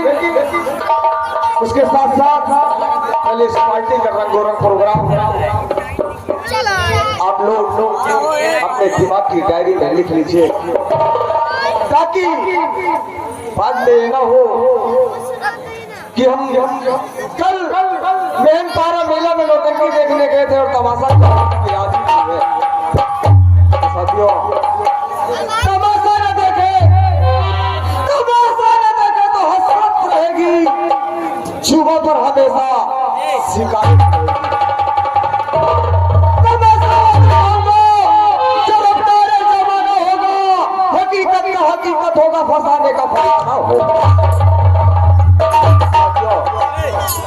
लेकिन उसके साथ साथ कल इस पार्टी का रंगोरंग प्रोग्राम आप लोग अपने दिमाग की डायरी में लिख लीजिए, ताकि बाद में न हो कि हम कल मेहन पारा मेला में नौटंकी देखने गए थे और तमाशा याद नहीं है। साथियों, तमाशा न देखे तो हसरत रहेगी, जुबा पर हमेशा शिकायत रहेगी। हकीकत होगा, फंसाने का फसाना होगा।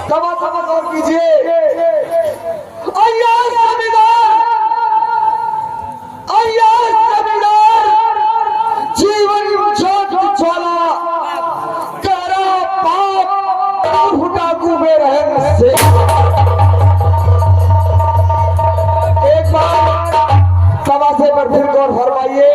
समझ और कीजिए, जीवन ज्वाला करा पाप डाकू में रहे से एक बार तमाशे पर फिर गौर फरमाइए।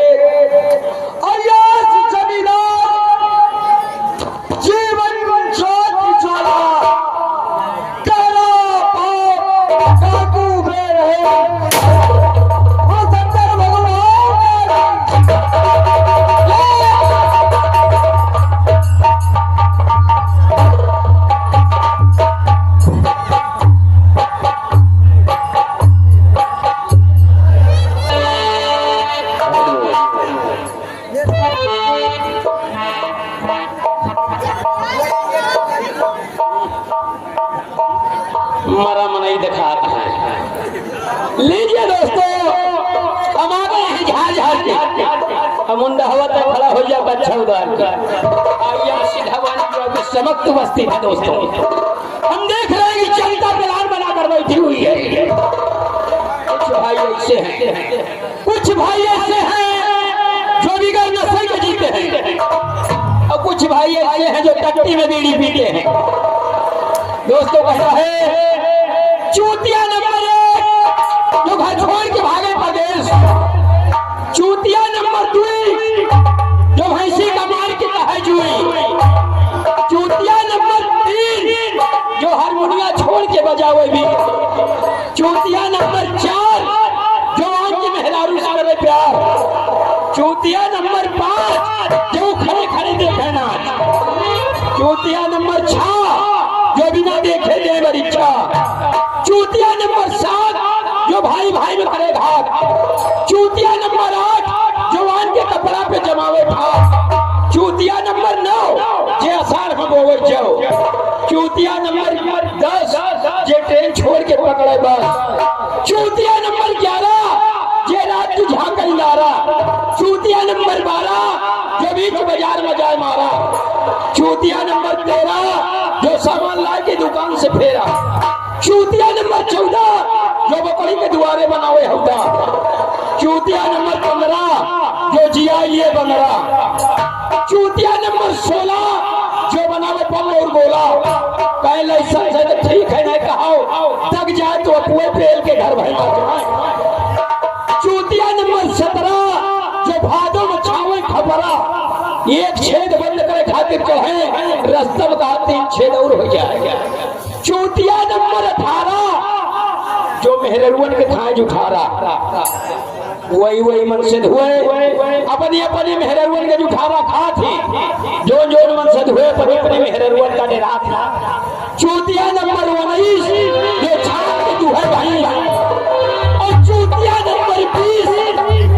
मरा मनाई दिखाता है। लीजिए दोस्तों, हमारे यहाँ झाज हाथ मुंडा हवा तक खड़ा हो जाए बच्चा उदार सीधा वाली समक्त बस्ती है। दोस्तों, हम देख रहे हैं कि चलता प्लान बनाकर बैठी हुई है। कुछ भाई ऐसे हैं, कुछ भाई ऐसे हैं जो भी गए नशे में जीते हैं, और कुछ भाई ऐसे हैं जो टट्टी में बीड़ी पीते हैं। दोस्तों, कहता है चूतिया नंबर 1 जो घर छोड़ के भागे प्रदेश, चूतिया नंबर 2 जो भैंसी का मार के कहे जुई, चूतिया नंबर 3 जो हारमोनिया छोड़ के बजावे भी, चूतिया नंबर 4 जो आज के मेहरारू से करे प्यार, चूतिया नंबर 5 जो खड़े खड़े देखे नाच, चूतिया नंबर 6 जो बिना देखे दे परीक्षा, चूतिया नंबर 7 जो भाई भाई में करे घाट, चूतिया नंबर 8 जो वान के कपड़ा पे जमावे भाग, चूतिया नंबर 9 जे आसार में बोवे जाओ, चूतिया नंबर 10 जे ट्रेन छोड़ के पकड़े बस, चूतिया नंबर 11 जे रात की झांकई नारा, चूतिया नंबर 12 जो बीच बाजार में जाए मारा, चूतिया नंबर 13 जो सामान लाए के दुकान से फेरा, चूतिया नंबर 14 जो बकरी के दुआरे बनावे हौदा, चूतिया नंबर 15 जो जिया लिए बनरा, चूतिया नंबर 16 जो बनावे बम और गोला, कहे लाइसेंस है तो ठीक है, नहीं कहा तक जाए तो अपुए पेल के घर भर जाए, चूतिया नंबर 17 जो भादों में छावे खबरा, एक छेद बंद करे खातिर कहे रास्ता का 3 छेद और हो जाएगा, चूतिया नंबर 18 जो मेहररुअन के थाए जुठारा, वही मन से हुए अपनी अपनी मेहररुअन के जुठारा खा थी, जो मन से हुए अपनी मेहररुअन का डेरा था, चूतिया नंबर 19 जो छाप के दुहे भाई, और चूतिया नंबर 20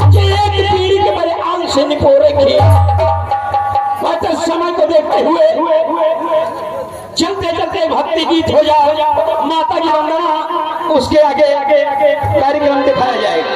जो एक पीढ़ी के बड़े आंख से निपोरे की। समय को देखते हुए चलते चलते भक्ति गीत हो जाए, माता की वंदना, उसके आगे कार्यक्रम दिखाया जाएगा।